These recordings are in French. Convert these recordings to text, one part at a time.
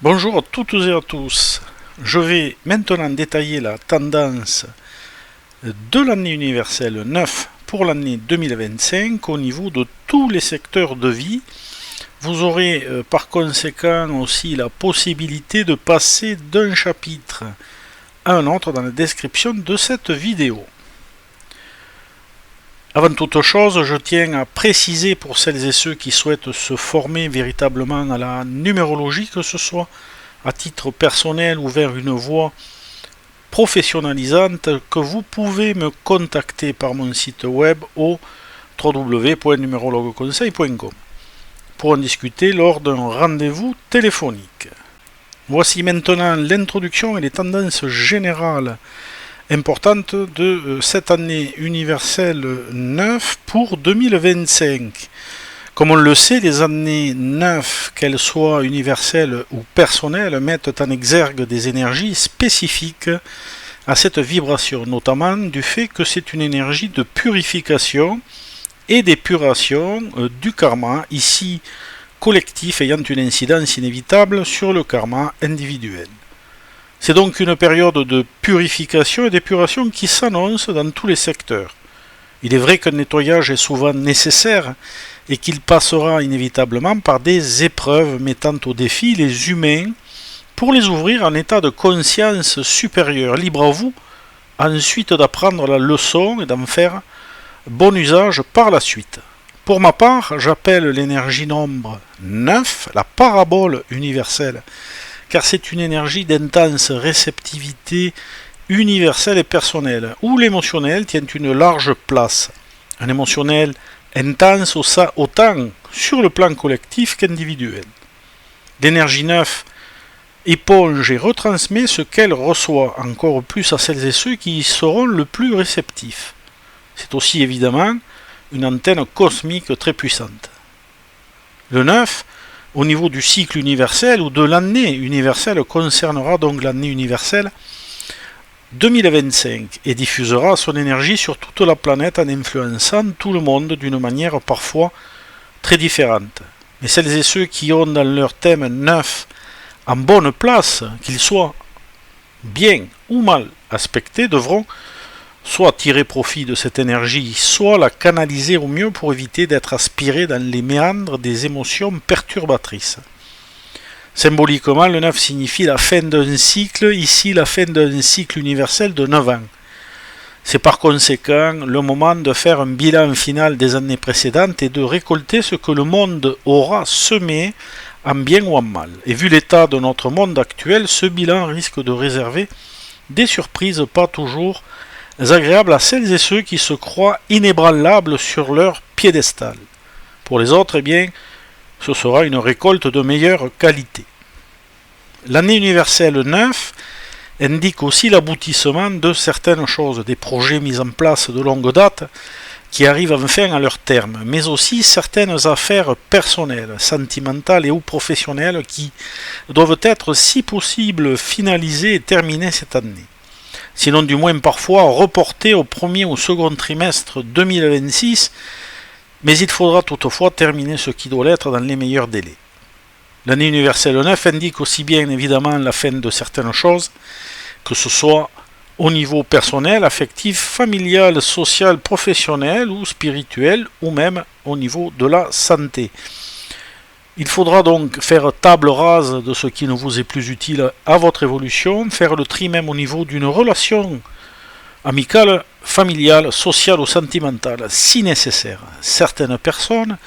Bonjour à toutes et à tous. Je vais maintenant détailler la tendance de l'année universelle 9 pour l'année 2025 au niveau de tous les secteurs de vie. Vous aurez par conséquent aussi la possibilité de passer d'un chapitre à un autre dans la description de cette vidéo. Avant toute chose, je tiens à préciser pour celles et ceux qui souhaitent se former véritablement à la numérologie, que ce soit à titre personnel ou vers une voie professionnalisante, que vous pouvez me contacter par mon site web au www.numerologueconseil.com pour en discuter lors d'un rendez-vous téléphonique. Voici maintenant l'introduction et les tendances générales importante de cette année universelle 9 pour 2025. Comme on le sait, les années 9, qu'elles soient universelles ou personnelles, mettent en exergue des énergies spécifiques à cette vibration, notamment du fait que c'est une énergie de purification et d'épuration du karma, ici collectif, ayant une incidence inévitable sur le karma individuel. C'est donc une période de purification et d'épuration qui s'annonce dans tous les secteurs. Il est vrai qu'un nettoyage est souvent nécessaire et qu'il passera inévitablement par des épreuves mettant au défi les humains pour les ouvrir en état de conscience supérieure. Libre à vous ensuite d'apprendre la leçon et d'en faire bon usage par la suite. Pour ma part, j'appelle l'énergie nombre 9 la parabole universelle, car c'est une énergie d'intense réceptivité universelle et personnelle, où l'émotionnel tient une large place. Un émotionnel intense autant sur le plan collectif qu'individuel. L'énergie 9 éponge et retransmet ce qu'elle reçoit, encore plus à celles et ceux qui y seront le plus réceptifs. C'est aussi évidemment une antenne cosmique très puissante. Le 9, au niveau du cycle universel ou de l'année universelle, concernera donc l'année universelle 2025 et diffusera son énergie sur toute la planète en influençant tout le monde d'une manière parfois très différente. Mais celles et ceux qui ont dans leur thème 9 en bonne place, qu'ils soient bien ou mal aspectés, devront soit tirer profit de cette énergie, soit la canaliser au mieux pour éviter d'être aspirés dans les méandres des émotions perturbatrices. Symboliquement, le 9 signifie la fin d'un cycle, ici la fin d'un cycle universel de 9 ans. C'est par conséquent le moment de faire un bilan final des années précédentes et de récolter ce que le monde aura semé en bien ou en mal. Et vu l'état de notre monde actuel, ce bilan risque de réserver des surprises pas toujours agréables à celles et ceux qui se croient inébranlables sur leur piédestal. Pour les autres, eh bien, ce sera une récolte de meilleure qualité. L'année universelle 9 indique aussi l'aboutissement de certaines choses, des projets mis en place de longue date qui arrivent enfin à leur terme, mais aussi certaines affaires personnelles, sentimentales et ou professionnelles qui doivent être si possible finalisées et terminées cette année. Sinon du moins parfois reportées au premier ou second trimestre 2026, mais il faudra toutefois terminer ce qui doit l'être dans les meilleurs délais. L'année universelle 9 indique aussi bien évidemment la fin de certaines choses, que ce soit au niveau personnel, affectif, familial, social, professionnel ou spirituel, ou même au niveau de la santé. Il faudra donc faire table rase de ce qui ne vous est plus utile à votre évolution, faire le tri même au niveau d'une relation amicale, familiale, sociale ou sentimentale, si nécessaire. Certaines personnes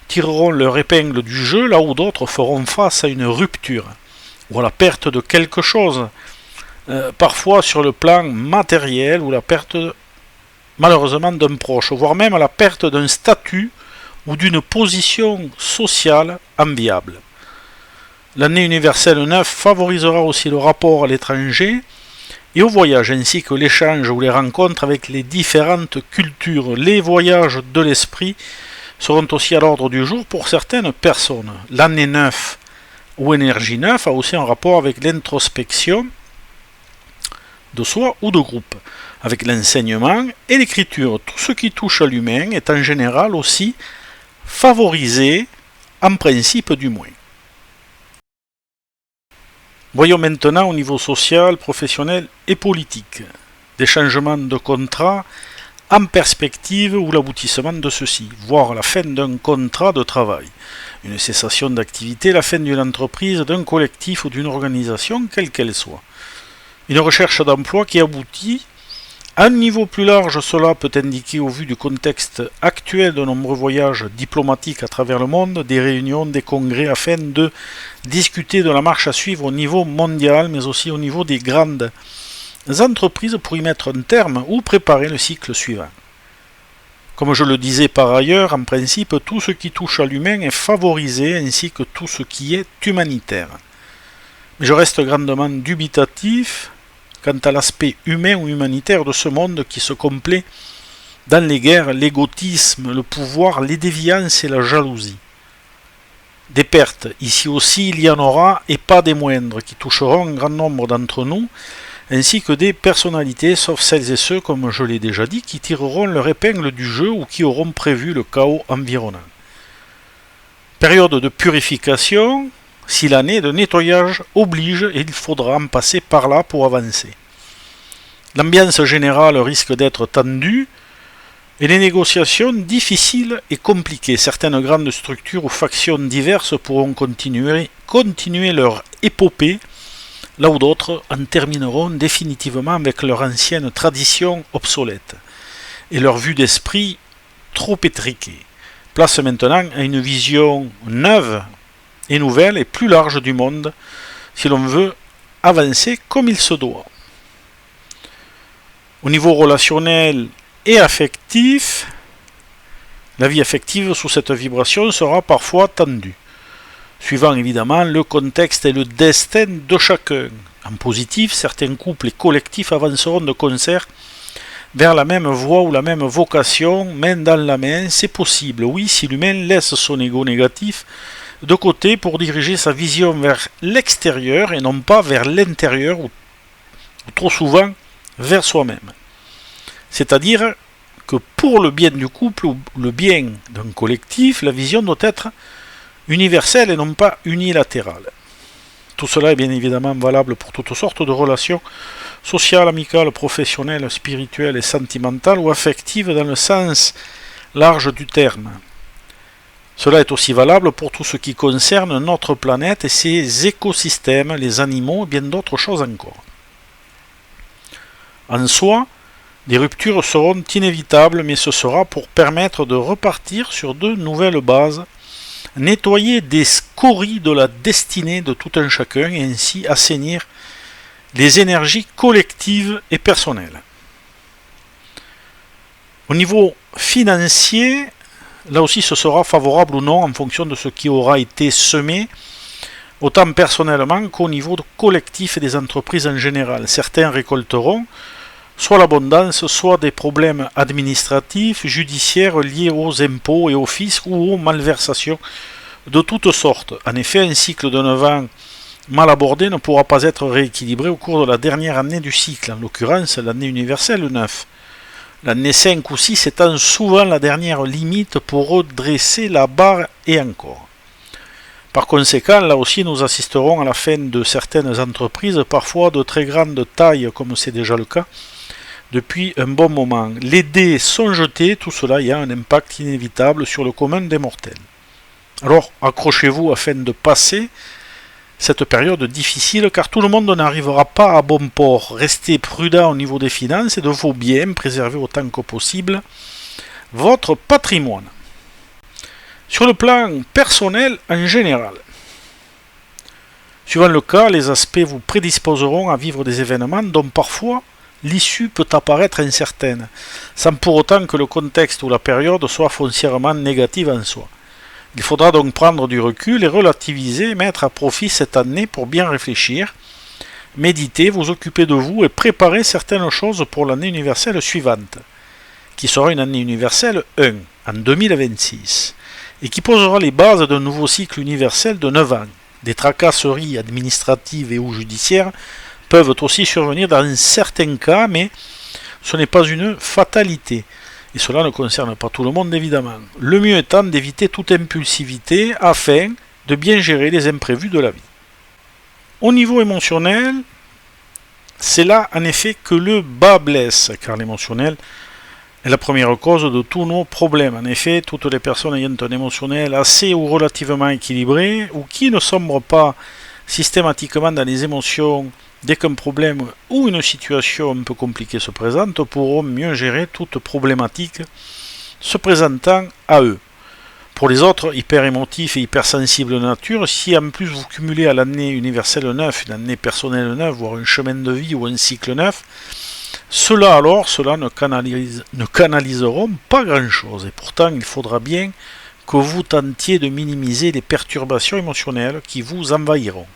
tireront leur épingle du jeu, là où d'autres feront face à une rupture, ou à la perte de quelque chose, parfois sur le plan matériel, ou la perte malheureusement d'un proche, voire même à la perte d'un statut ou d'une position sociale enviable. L'année universelle 9 favorisera aussi le rapport à l'étranger et au voyage, ainsi que l'échange ou les rencontres avec les différentes cultures. Les voyages de l'esprit seront aussi à l'ordre du jour pour certaines personnes. L'année 9 ou énergie 9 a aussi un rapport avec l'introspection de soi ou de groupe, avec l'enseignement et l'écriture. Tout ce qui touche à l'humain est en général aussi favorisé, en principe du moins. Voyons maintenant au niveau social, professionnel et politique. Des changements de contrat en perspective ou l'aboutissement de ceux-ci, voire la fin d'un contrat de travail, une cessation d'activité, la fin d'une entreprise, d'un collectif ou d'une organisation, quelle qu'elle soit. Une recherche d'emploi qui aboutit. À un niveau plus large, cela peut indiquer, au vu du contexte actuel, de nombreux voyages diplomatiques à travers le monde, des réunions, des congrès, afin de discuter de la marche à suivre au niveau mondial, mais aussi au niveau des grandes entreprises pour y mettre un terme ou préparer le cycle suivant. Comme je le disais par ailleurs, en principe, tout ce qui touche à l'humain est favorisé, ainsi que tout ce qui est humanitaire. Mais je reste grandement dubitatif quant à l'aspect humain ou humanitaire de ce monde qui se complaît dans les guerres, l'égotisme, le pouvoir, les déviances et la jalousie. Des pertes, ici aussi il y en aura, et pas des moindres, qui toucheront un grand nombre d'entre nous, ainsi que des personnalités, sauf celles et ceux, comme je l'ai déjà dit, qui tireront leur épingle du jeu ou qui auront prévu le chaos environnant. Période de purification, si l'année de nettoyage oblige, et il faudra en passer par là pour avancer. L'ambiance générale risque d'être tendue et les négociations difficiles et compliquées. Certaines grandes structures ou factions diverses pourront continuer leur épopée, là où d'autres en termineront définitivement avec leur ancienne tradition obsolète et leur vue d'esprit trop étriquée. Place maintenant à une vision neuve et nouvelle et plus large du monde si l'on veut avancer comme il se doit. Au niveau relationnel et affectif, la vie affective sous cette vibration sera parfois tendue, suivant évidemment le contexte et le destin de chacun. En positif, certains couples et collectifs avanceront de concert vers la même voie ou la même vocation, main dans la main. C'est possible, oui, si l'humain laisse son ego négatif de côté pour diriger sa vision vers l'extérieur et non pas vers l'intérieur ou trop souvent vers soi-même. C'est-à-dire que pour le bien du couple ou le bien d'un collectif, la vision doit être universelle et non pas unilatérale. Tout cela est bien évidemment valable pour toutes sortes de relations sociales, amicales, professionnelles, spirituelles et sentimentales ou affectives dans le sens large du terme. Cela est aussi valable pour tout ce qui concerne notre planète et ses écosystèmes, les animaux et bien d'autres choses encore. En soi, des ruptures seront inévitables, mais ce sera pour permettre de repartir sur de nouvelles bases, nettoyer des scories de la destinée de tout un chacun et ainsi assainir les énergies collectives et personnelles. Au niveau financier, là aussi ce sera favorable ou non en fonction de ce qui aura été semé, autant personnellement qu'au niveau collectif et des entreprises en général. Certains récolteront soit l'abondance, soit des problèmes administratifs, judiciaires liés aux impôts et aux fiscs ou aux malversations de toutes sortes. En effet, un cycle de 9 ans mal abordé ne pourra pas être rééquilibré au cours de la dernière année du cycle, en l'occurrence l'année universelle 9. L'année 5 ou 6 étant souvent la dernière limite pour redresser la barre et encore. Par conséquent, là aussi nous assisterons à la fin de certaines entreprises, parfois de très grande taille comme c'est déjà le cas, depuis un bon moment. Les dés sont jetés, tout cela y a un impact inévitable sur le commun des mortels. Alors accrochez-vous afin de passer cette période difficile car tout le monde n'arrivera pas à bon port. Restez prudent au niveau des finances et de vos biens, préservez autant que possible votre patrimoine. Sur le plan personnel en général, suivant le cas, les aspects vous prédisposeront à vivre des événements dont parfois l'issue peut apparaître incertaine, sans pour autant que le contexte ou la période soit foncièrement négative en soi. Il faudra donc prendre du recul et relativiser et mettre à profit cette année pour bien réfléchir, méditer, vous occuper de vous et préparer certaines choses pour l'année universelle suivante, qui sera une année universelle 1 en 2026, et qui posera les bases d'un nouveau cycle universel de 9 ans. Des tracasseries administratives et ou judiciaires peuvent aussi survenir dans certains cas, mais ce n'est pas une fatalité. Et cela ne concerne pas tout le monde évidemment. Le mieux étant d'éviter toute impulsivité afin de bien gérer les imprévus de la vie. Au niveau émotionnel, c'est là en effet que le bas blesse, car l'émotionnel est la première cause de tous nos problèmes. En effet, toutes les personnes ayant un émotionnel assez ou relativement équilibré, ou qui ne sombrent pas systématiquement dans les émotions dès qu'un problème ou une situation un peu compliquée se présente, pourront mieux gérer toute problématique se présentant à eux. Pour les autres, hyper émotifs et hypersensibles de nature, si en plus vous cumulez à l'année universelle 9, une année personnelle 9, voire un chemin de vie ou un cycle 9, cela ne canaliseront pas grand-chose. Et pourtant, il faudra bien que vous tentiez de minimiser les perturbations émotionnelles qui vous envahiront,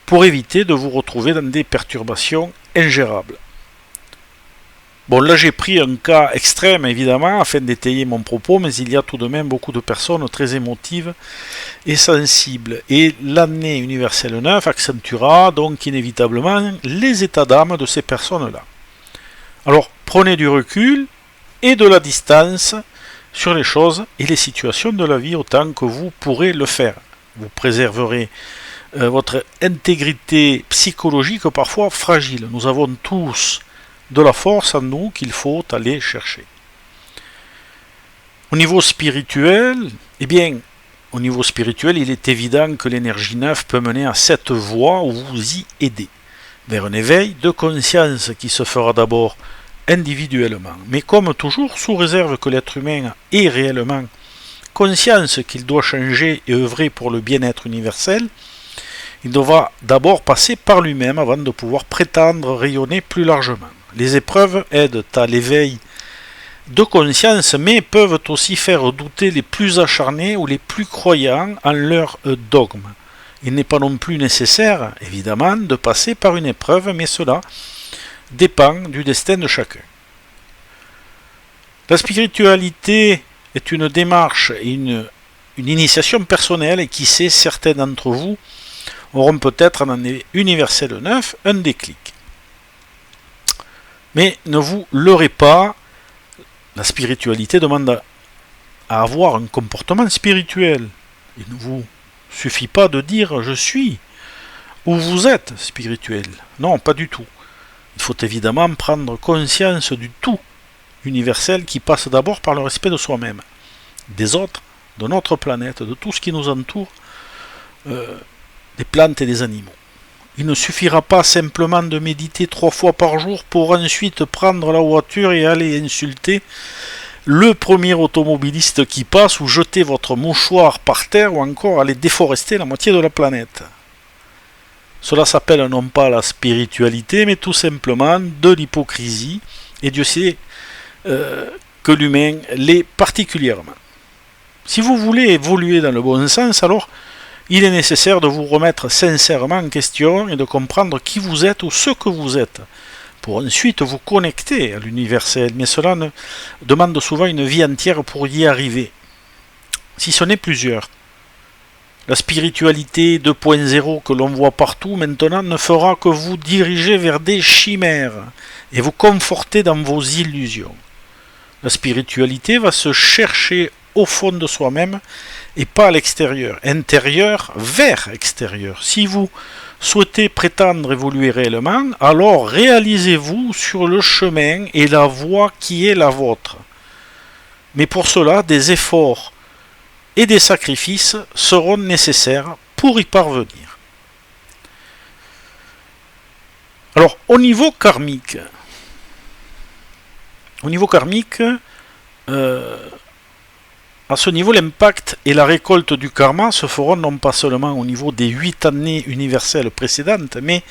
pour éviter de vous retrouver dans des perturbations ingérables. Bon, là j'ai pris un cas extrême évidemment afin d'étayer mon propos, mais il y a tout de même beaucoup de personnes très émotives et sensibles. Et l'année universelle 9 accentuera donc inévitablement les états d'âme de ces personnes-là. Alors prenez du recul et de la distance sur les choses et les situations de la vie autant que vous pourrez le faire. Vous préserverez votre intégrité psychologique parfois fragile. Nous avons tous de la force en nous qu'il faut aller chercher. Au niveau spirituel, il est évident que l'énergie 9 peut mener à cette voie où vous y aidez, vers un éveil de conscience qui se fera d'abord individuellement, mais comme toujours, sous réserve que l'être humain ait réellement conscience qu'il doit changer et œuvrer pour le bien-être universel. Il devra d'abord passer par lui-même avant de pouvoir prétendre rayonner plus largement. Les épreuves aident à l'éveil de conscience, mais peuvent aussi faire douter les plus acharnés ou les plus croyants en leur dogme. Il n'est pas non plus nécessaire, évidemment, de passer par une épreuve, mais cela dépend du destin de chacun. La spiritualité est une démarche et une initiation personnelle, et qui sait, certains d'entre vous auront peut-être en année universelle 9 un déclic. Mais ne vous leurrez pas, la spiritualité demande à avoir un comportement spirituel. Il ne vous suffit pas de dire « je suis » ou « vous êtes spirituel ». Non, pas du tout. Il faut évidemment prendre conscience du tout universel qui passe d'abord par le respect de soi-même, des autres, de notre planète, de tout ce qui nous entoure, des plantes et des animaux. Il ne suffira pas simplement de méditer 3 fois par jour pour ensuite prendre la voiture et aller insulter le premier automobiliste qui passe, ou jeter votre mouchoir par terre, ou encore aller déforester la moitié de la planète. Cela s'appelle non pas la spiritualité, mais tout simplement de l'hypocrisie, et Dieu sait que l'humain l'est particulièrement. Si vous voulez évoluer dans le bon sens, alors il est nécessaire de vous remettre sincèrement en question et de comprendre qui vous êtes ou ce que vous êtes, pour ensuite vous connecter à l'universel. Mais cela demande souvent une vie entière pour y arriver, si ce n'est plusieurs. La spiritualité 2.0 que l'on voit partout maintenant ne fera que vous diriger vers des chimères et vous conforter dans vos illusions. La spiritualité va se chercher au fond de soi-même et pas à l'extérieur, intérieur vers extérieur. Si vous souhaitez prétendre évoluer réellement, alors réalisez-vous sur le chemin et la voie qui est la vôtre. Mais pour cela, des efforts et des sacrifices seront nécessaires pour y parvenir. Alors, au niveau karmique, à ce niveau, l'impact et la récolte du karma se feront non pas seulement au niveau des 8 années universelles précédentes, mais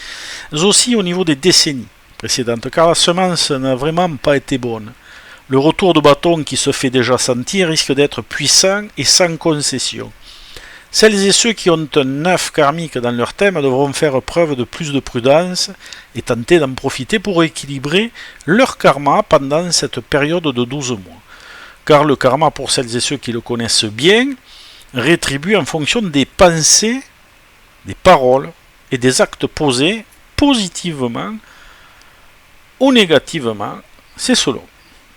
aussi au niveau des décennies précédentes, car la semence n'a vraiment pas été bonne. Le retour de bâton qui se fait déjà sentir risque d'être puissant et sans concession. Celles et ceux qui ont un 9 karmique dans leur thème devront faire preuve de plus de prudence et tenter d'en profiter pour équilibrer leur karma pendant cette période de 12 mois. Car le karma, pour celles et ceux qui le connaissent bien, rétribue en fonction des pensées, des paroles et des actes posés positivement ou négativement, c'est selon.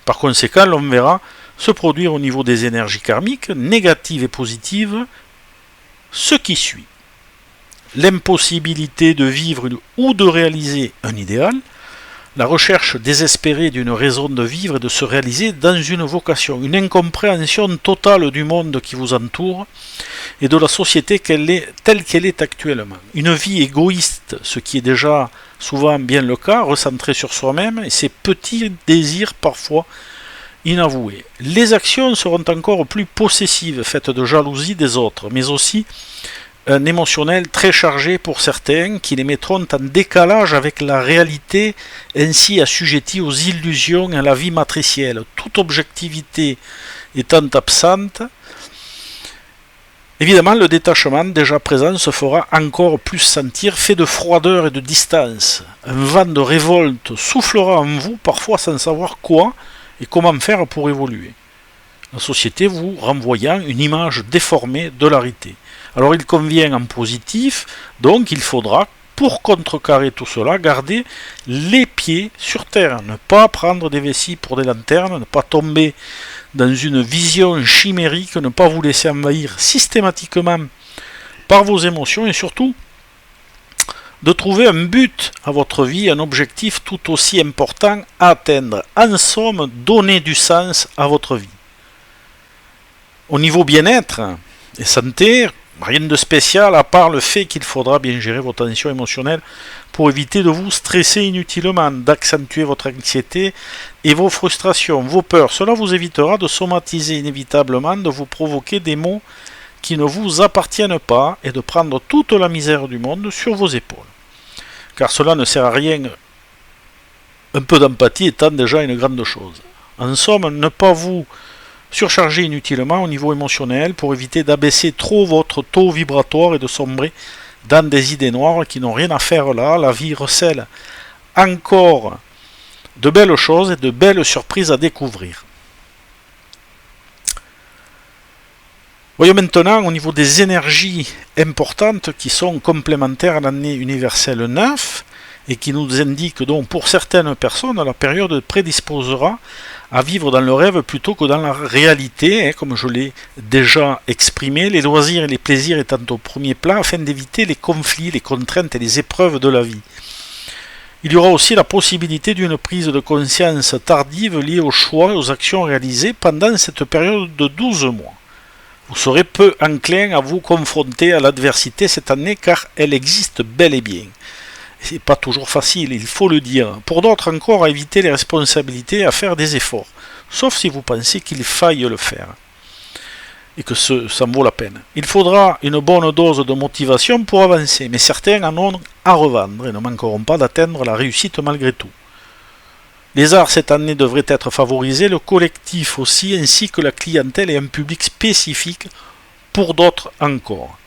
Par conséquent, l'on verra se produire au niveau des énergies karmiques, négatives et positives, ce qui suit. l'impossibilité de vivre ou de réaliser un idéal, la recherche désespérée d'une raison de vivre et de se réaliser dans une vocation, une incompréhension totale du monde qui vous entoure et de la société telle qu'elle est actuellement. Une vie égoïste, ce qui est déjà souvent bien le cas, recentrée sur soi-même et ses petits désirs parfois inavoués. Les actions seront encore plus possessives, faites de jalousie des autres, mais aussi un émotionnel très chargé pour certains qui les mettront en décalage avec la réalité, ainsi assujettis aux illusions et à la vie matricielle. Toute objectivité étant absente, évidemment le détachement déjà présent se fera encore plus sentir, fait de froideur et de distance. Un vent de révolte soufflera en vous, parfois sans savoir quoi et comment faire pour évoluer. La société vous renvoyant une image déformée de la réalité. Alors il convient en positif, donc il faudra, pour contrecarrer tout cela, garder les pieds sur terre, ne pas prendre des vessies pour des lanternes, ne pas tomber dans une vision chimérique, ne pas vous laisser envahir systématiquement par vos émotions et surtout de trouver un but à votre vie, un objectif tout aussi important à atteindre. En somme, donner du sens à votre vie. Au niveau bien-être et santé, rien de spécial à part le fait qu'il faudra bien gérer vos tensions émotionnelles pour éviter de vous stresser inutilement, d'accentuer votre anxiété et vos frustrations, vos peurs. Cela vous évitera de somatiser inévitablement, de vous provoquer des maux qui ne vous appartiennent pas et de prendre toute la misère du monde sur vos épaules. Car cela ne sert à rien, un peu d'empathie étant déjà une grande chose. En somme, ne pas vous surcharger inutilement au niveau émotionnel pour éviter d'abaisser trop votre taux vibratoire et de sombrer dans des idées noires qui n'ont rien à faire là. La vie recèle encore de belles choses et de belles surprises à découvrir. Voyons maintenant au niveau des énergies importantes qui sont complémentaires à l'année universelle 9 et qui nous indiquent donc pour certaines personnes la période prédisposera à vivre dans le rêve plutôt que dans la réalité, comme je l'ai déjà exprimé, les loisirs et les plaisirs étant au premier plan afin d'éviter les conflits, les contraintes et les épreuves de la vie. Il y aura aussi la possibilité d'une prise de conscience tardive liée aux choix et aux actions réalisées pendant cette période de 12 mois. Vous serez peu enclin à vous confronter à l'adversité cette année car elle existe bel et bien. C'est pas toujours facile, il faut le dire. Pour d'autres encore, à éviter les responsabilités et à faire des efforts. Sauf si vous pensez qu'il faille le faire. Et que ça en vaut la peine. Il faudra une bonne dose de motivation pour avancer, mais certains en ont à revendre et ne manqueront pas d'atteindre la réussite malgré tout. Les arts cette année devraient être favorisés, le collectif aussi, ainsi que la clientèle et un public spécifique pour d'autres encore.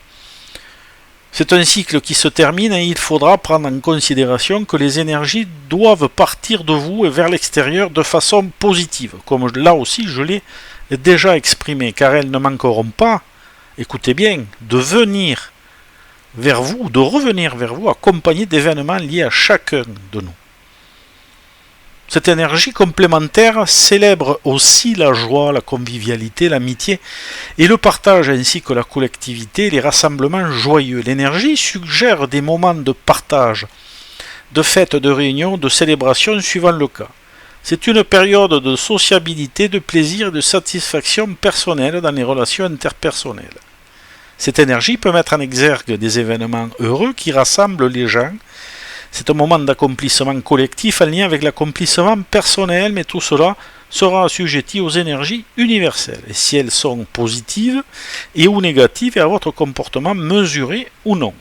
C'est un cycle qui se termine et il faudra prendre en considération que les énergies doivent partir de vous et vers l'extérieur de façon positive, comme là aussi je l'ai déjà exprimé, car elles ne manqueront pas, écoutez bien, de venir vers vous, de revenir vers vous, accompagnées d'événements liés à chacun de nous. Cette énergie complémentaire célèbre aussi la joie, la convivialité, l'amitié et le partage ainsi que la collectivité et les rassemblements joyeux. L'énergie suggère des moments de partage, de fêtes, de réunions, de célébrations suivant le cas. C'est une période de sociabilité, de plaisir et de satisfaction personnelle dans les relations interpersonnelles. Cette énergie peut mettre en exergue des événements heureux qui rassemblent les gens. C'est un moment d'accomplissement collectif en lien avec l'accomplissement personnel, mais tout cela sera assujetti aux énergies universelles, et si elles sont positives et ou négatives, et à votre comportement mesuré ou non.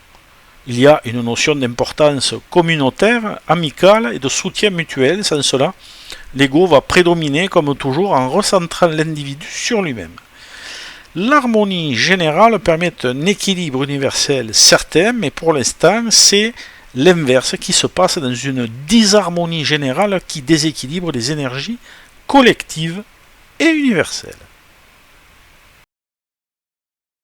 Il y a une notion d'importance communautaire, amicale et de soutien mutuel. Sans cela, l'ego va prédominer comme toujours en recentrant l'individu sur lui-même. L'harmonie générale permet un équilibre universel certain, mais pour l'instant, c'est l'inverse qui se passe dans une disharmonie générale qui déséquilibre les énergies collectives et universelles.